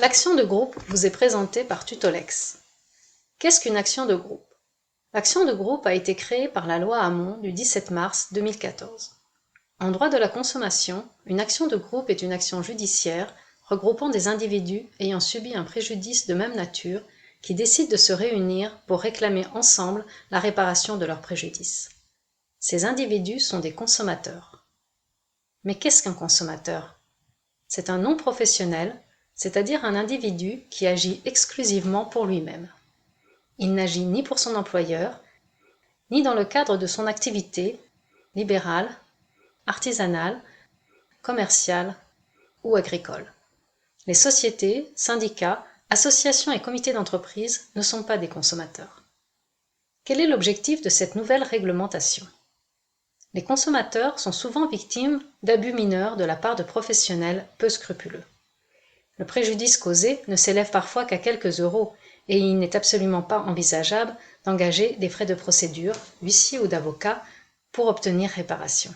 L'action de groupe vous est présentée par Tutolex. Qu'est-ce qu'une action de groupe? L'action de groupe a été créée par la loi Hamon du 17 mars 2014. En droit de la consommation, une action de groupe est une action judiciaire regroupant des individus ayant subi un préjudice de même nature qui décident de se réunir pour réclamer ensemble la réparation de leur préjudice. Ces individus sont des consommateurs. Mais qu'est-ce qu'un consommateur? C'est un non professionnel, c'est-à-dire un individu qui agit exclusivement pour lui-même. Il n'agit ni pour son employeur, ni dans le cadre de son activité libérale, artisanale, commerciale ou agricole. Les sociétés, syndicats, associations et comités d'entreprise ne sont pas des consommateurs. Quel est l'objectif de cette nouvelle réglementation? Les consommateurs sont souvent victimes d'abus mineurs de la part de professionnels peu scrupuleux. Le préjudice causé ne s'élève parfois qu'à quelques euros et il n'est absolument pas envisageable d'engager des frais de procédure, d'huissier ou d'avocat pour obtenir réparation.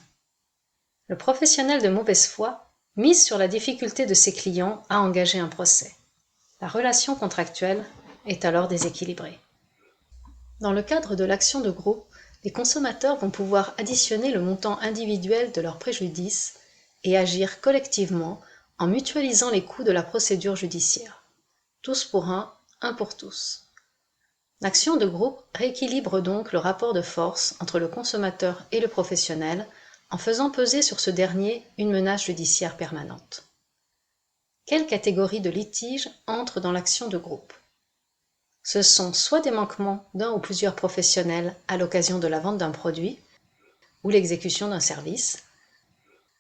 Le professionnel de mauvaise foi mise sur la difficulté de ses clients à engager un procès. La relation contractuelle est alors déséquilibrée. Dans le cadre de l'action de groupe, les consommateurs vont pouvoir additionner le montant individuel de leur préjudice et agir collectivement en mutualisant les coûts de la procédure judiciaire. Tous pour un pour tous. L'action de groupe rééquilibre donc le rapport de force entre le consommateur et le professionnel en faisant peser sur ce dernier une menace judiciaire permanente. Quelles catégories de litiges entrent dans l'action de groupe? Ce sont soit des manquements d'un ou plusieurs professionnels à l'occasion de la vente d'un produit ou l'exécution d'un service,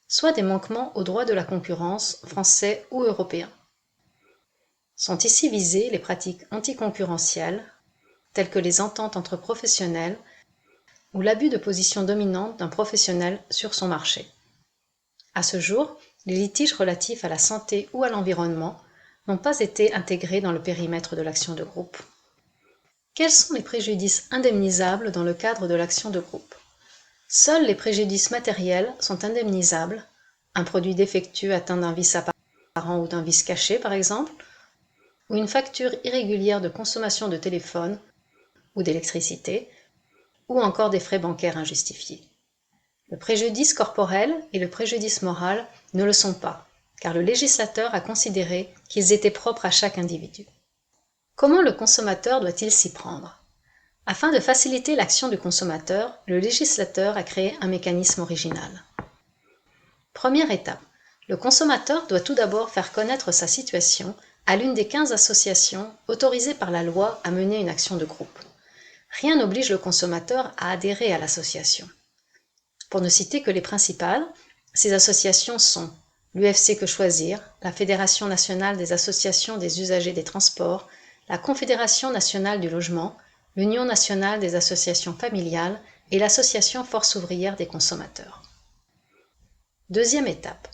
soit des manquements au droit de la concurrence français ou européen. Sont ici visées les pratiques anticoncurrentielles, telles que les ententes entre professionnels ou l'abus de position dominante d'un professionnel sur son marché. À ce jour, les litiges relatifs à la santé ou à l'environnement n'ont pas été intégrés dans le périmètre de l'action de groupe. Quels sont les préjudices indemnisables dans le cadre de l'action de groupe? Seuls les préjudices matériels sont indemnisables, un produit défectueux atteint d'un vice apparent ou d'un vice caché par exemple, ou une facture irrégulière de consommation de téléphone ou d'électricité, ou encore des frais bancaires injustifiés. Le préjudice corporel et le préjudice moral ne le sont pas, car le législateur a considéré qu'ils étaient propres à chaque individu. Comment le consommateur doit-il s'y prendre? Afin de faciliter l'action du consommateur, le législateur a créé un mécanisme original. Première étape, le consommateur doit tout d'abord faire connaître sa situation à l'une des 15 associations autorisées par la loi à mener une action de groupe. Rien n'oblige le consommateur à adhérer à l'association. Pour ne citer que les principales, ces associations sont l'UFC Que Choisir, la Fédération nationale des associations des usagers des transports, la Confédération nationale du logement, l'Union nationale des associations familiales et l'Association Force ouvrière des consommateurs. Deuxième étape.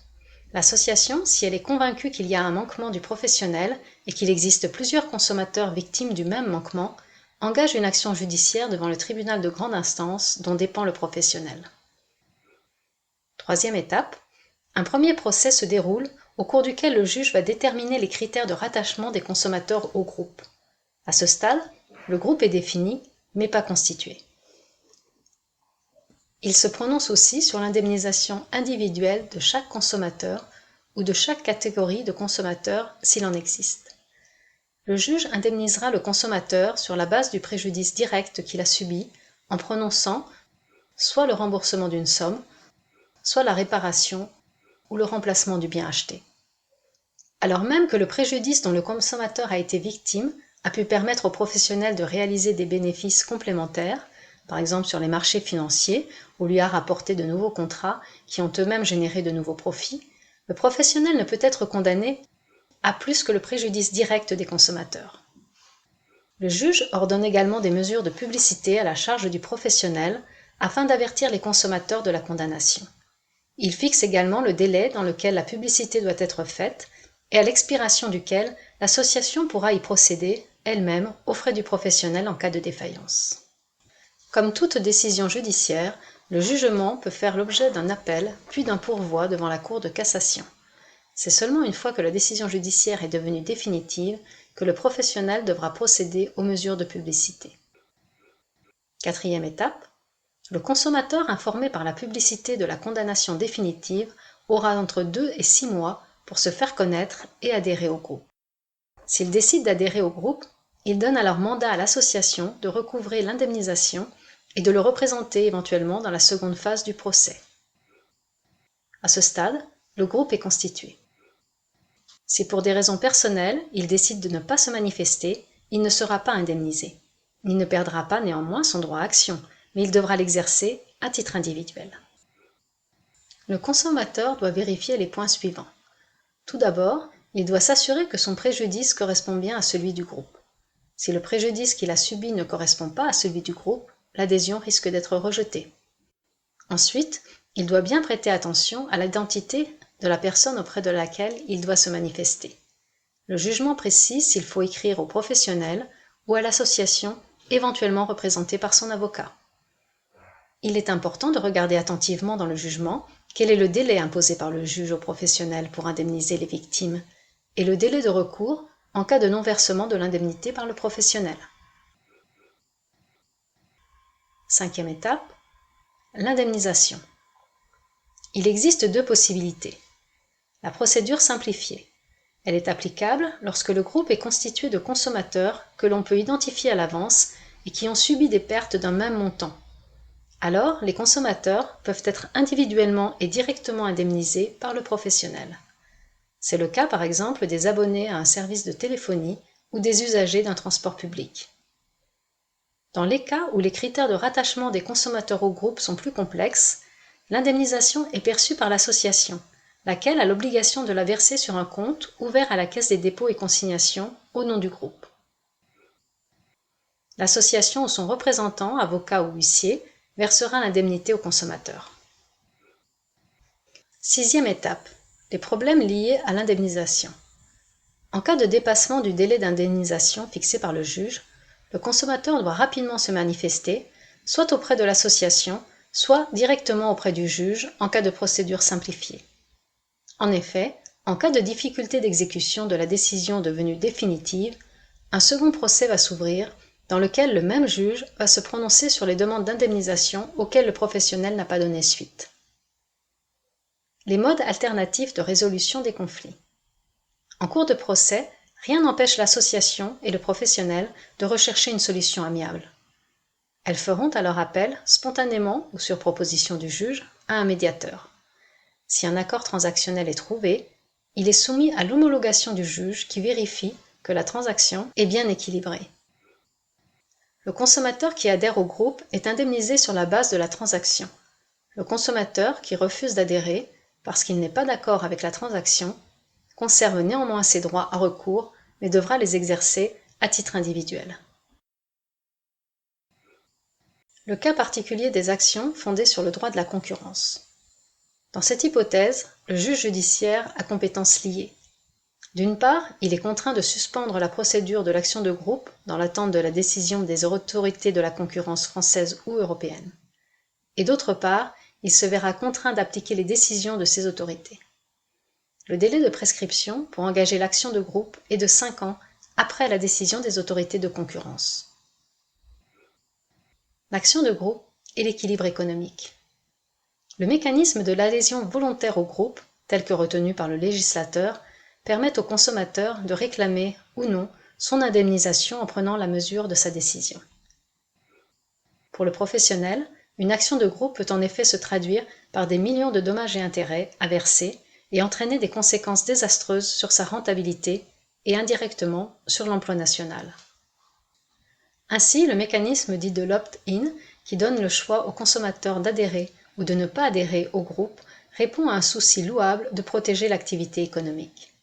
L'association, si elle est convaincue qu'il y a un manquement du professionnel et qu'il existe plusieurs consommateurs victimes du même manquement, engage une action judiciaire devant le tribunal de grande instance dont dépend le professionnel. Troisième étape. Un premier procès se déroule au cours duquel le juge va déterminer les critères de rattachement des consommateurs au groupe. À ce stade, le groupe est défini, mais pas constitué. Il se prononce aussi sur l'indemnisation individuelle de chaque consommateur ou de chaque catégorie de consommateurs s'il en existe. Le juge indemnisera le consommateur sur la base du préjudice direct qu'il a subi en prononçant soit le remboursement d'une somme, soit la réparation ou le remplacement du bien acheté. Alors même que le préjudice dont le consommateur a été victime a pu permettre aux professionnels de réaliser des bénéfices complémentaires, par exemple sur les marchés financiers, ou lui a rapporté de nouveaux contrats qui ont eux-mêmes généré de nouveaux profits, le professionnel ne peut être condamné à plus que le préjudice direct des consommateurs. Le juge ordonne également des mesures de publicité à la charge du professionnel afin d'avertir les consommateurs de la condamnation. Il fixe également le délai dans lequel la publicité doit être faite et à l'expiration duquel l'association pourra y procéder elle-même aux frais du professionnel en cas de défaillance. Comme toute décision judiciaire, le jugement peut faire l'objet d'un appel puis d'un pourvoi devant la Cour de cassation. C'est seulement une fois que la décision judiciaire est devenue définitive que le professionnel devra procéder aux mesures de publicité. Quatrième étape, le consommateur informé par la publicité de la condamnation définitive aura entre 2 et 6 mois pour se faire connaître et adhérer au groupe. S'il décide d'adhérer au groupe, il donne alors mandat à l'association de recouvrer l'indemnisation et de le représenter éventuellement dans la seconde phase du procès. À ce stade, le groupe est constitué. Si pour des raisons personnelles, il décide de ne pas se manifester, il ne sera pas indemnisé. Il ne perdra pas néanmoins son droit à action, mais il devra l'exercer à titre individuel. Le consommateur doit vérifier les points suivants. Tout d'abord, il doit s'assurer que son préjudice correspond bien à celui du groupe. Si le préjudice qu'il a subi ne correspond pas à celui du groupe, l'adhésion risque d'être rejetée. Ensuite, il doit bien prêter attention à l'identité de la personne auprès de laquelle il doit se manifester. Le jugement précise s'il faut écrire au professionnel ou à l'association éventuellement représentée par son avocat. Il est important de regarder attentivement dans le jugement quel est le délai imposé par le juge au professionnel pour indemniser les victimes et le délai de recours en cas de non-versement de l'indemnité par le professionnel. Cinquième étape, l'indemnisation. Il existe 2 possibilités. La procédure simplifiée. Elle est applicable lorsque le groupe est constitué de consommateurs que l'on peut identifier à l'avance et qui ont subi des pertes d'un même montant. Alors, les consommateurs peuvent être individuellement et directement indemnisés par le professionnel. C'est le cas par exemple des abonnés à un service de téléphonie ou des usagers d'un transport public. Dans les cas où les critères de rattachement des consommateurs au groupe sont plus complexes, l'indemnisation est perçue par l'association, laquelle a l'obligation de la verser sur un compte ouvert à la Caisse des dépôts et consignations au nom du groupe. L'association ou son représentant, avocat ou huissier, versera l'indemnité au consommateur. Sixième étape, les problèmes liés à l'indemnisation. En cas de dépassement du délai d'indemnisation fixé par le juge, le consommateur doit rapidement se manifester, soit auprès de l'association, soit directement auprès du juge en cas de procédure simplifiée. En effet, en cas de difficulté d'exécution de la décision devenue définitive, un second procès va s'ouvrir dans lequel le même juge va se prononcer sur les demandes d'indemnisation auxquelles le professionnel n'a pas donné suite. Les modes alternatifs de résolution des conflits. En cours de procès, rien n'empêche l'association et le professionnel de rechercher une solution amiable. Elles feront alors appel, spontanément ou sur proposition du juge, à un médiateur. Si un accord transactionnel est trouvé, il est soumis à l'homologation du juge qui vérifie que la transaction est bien équilibrée. Le consommateur qui adhère au groupe est indemnisé sur la base de la transaction. Le consommateur qui refuse d'adhérer parce qu'il n'est pas d'accord avec la transaction conserve néanmoins ses droits à recours mais devra les exercer à titre individuel. Le cas particulier des actions fondées sur le droit de la concurrence. Dans cette hypothèse, le juge judiciaire a compétences liées. D'une part, il est contraint de suspendre la procédure de l'action de groupe dans l'attente de la décision des autorités de la concurrence française ou européenne. Et d'autre part, il se verra contraint d'appliquer les décisions de ces autorités. Le délai de prescription pour engager l'action de groupe est de 5 ans après la décision des autorités de concurrence. L'action de groupe et l'équilibre économique. Le mécanisme de l'adhésion volontaire au groupe, tel que retenu par le législateur, permet au consommateur de réclamer ou non son indemnisation en prenant la mesure de sa décision. Pour le professionnel, une action de groupe peut en effet se traduire par des millions de dommages et intérêts à verser et entraîner des conséquences désastreuses sur sa rentabilité et indirectement sur l'emploi national. Ainsi, le mécanisme dit de l'opt-in, qui donne le choix au consommateur d'adhérer ou de ne pas adhérer au groupe, répond à un souci louable de protéger l'activité économique.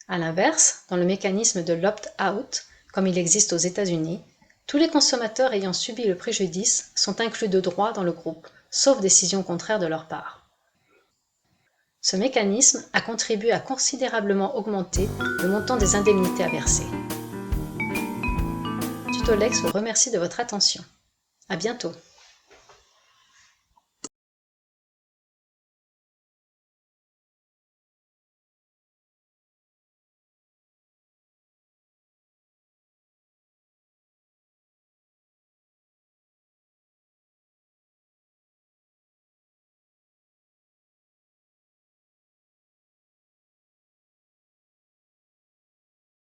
A l'inverse, dans le mécanisme de l'opt-out, comme il existe aux États-Unis, tous les consommateurs ayant subi le préjudice sont inclus de droit dans le groupe, sauf décision contraire de leur part. Ce mécanisme a contribué à considérablement augmenter le montant des indemnités à verser. Tutolex vous remercie de votre attention. À bientôt.